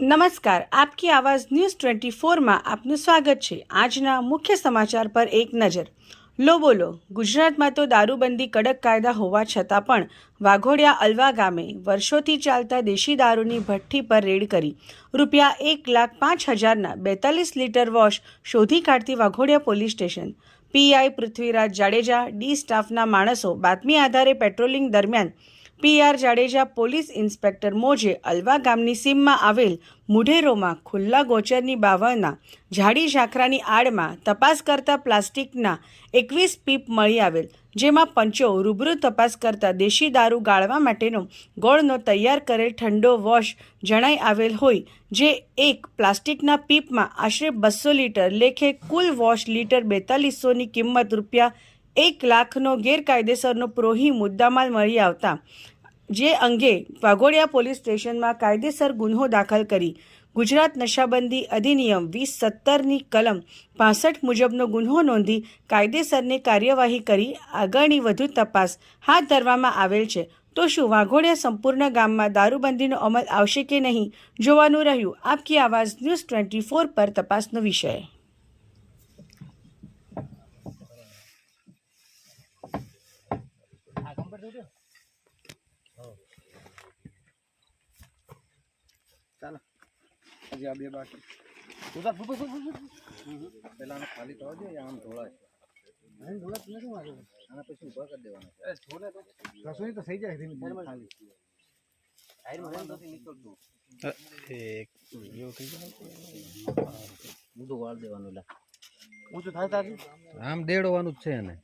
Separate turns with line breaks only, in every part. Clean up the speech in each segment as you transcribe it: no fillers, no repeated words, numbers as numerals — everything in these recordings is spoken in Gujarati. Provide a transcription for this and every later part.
નમસ્કાર, આપકી આવાજ ન્યૂઝ 24માં આપનું સ્વાગત છે। આજના મુખ્ય સમાચાર પર એક નજર। લો બોલો, ગુજરાતમાં તો દારૂબંધી કડક કાયદા હોવા છતાં પણ વાઘોડિયા અલવા ગામે વર્ષોથી ચાલતા દેશી દારૂની ભઠ્ઠી પર રેડ કરી ₹1,05,000ના 42 લીટર વોશ શોધી કાઢતી Vaghodiya police station. PI Prithviraj Jadeja D સ્ટાફના માણસો બાતમી આધારે પેટ્રોલિંગ દરમિયાન પીઆર જાડેજા પોલીસ ઇન્સ્પેક્ટર મોજે અલવા ગામની સીમમાં આવેલ મુઢેરોમાં ખુલ્લા ગોચરની બાવળના ઝાડી ઝાખરાની આડમાં તપાસ કરતા પ્લાસ્ટિકના 21 પીપ મળી આવેલ, જેમાં પંચો રૂબરૂ તપાસ કરતા દેશી દારૂ ગાળવા માટેનો ગોળનો તૈયાર કરેલ ઠંડો વોશ જણાઈ આવેલ હોય, જે એક પ્લાસ્ટિકના પીપમાં આશરે 200 લીટર લેખે કુલ વોશ લીટર 4200ની કિંમત ₹1,00,000નો ગેરકાયદેસરનો પ્રોહી મુદ્દામાલ મળી આવતા જે અંગે વાઘોડિયા પોલીસ સ્ટેશનમાં કાયદેસર ગુન્હો દાખલ કરી ગુજરાત નશાબંધી અધિનિયમ 2017ની કલમ 65 મુજબનો ગુન્હો નોંધી કાયદેસરની કાર્યવાહી કરી આગળની વધુ તપાસ હાથ ધરવામાં આવેલ છે। તો શું વાઘોડિયા સંપૂર્ણ ગામમાં દારૂબંધીનો અમલ આવશે કે નહીં, જોવાનું રહ્યું। આપકી આવાજ ન્યૂઝ 24 પર તપાસનો વિષય।
ચાલો હજી આ બે બાકી ઉધર ફૂફો પેલા ખાલી થવા દે આમ ઢોળાય અહીં ઢોળા તમે શું મારે આના પછી ઊભા કરી દેવાના એ ઢોળે તો રસોઈ તો થઈ જાય ધીમે ધીમે ખાલી આયર માં નથી નીકળતું એક યો થઈ જાય ઊંધું વાળ દેવાનું લા ઊંધું થાય તાજી આમ દેડવાનું જ છે એને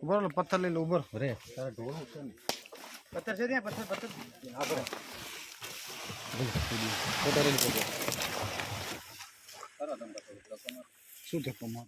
ઉભર પથ્થર લઈ લો ઉભર રે તારા ઢોળું છે ને પથ્થર છે ત્યાં પથ્થર આગળ ફોટો રેડી કરો શું છે કમા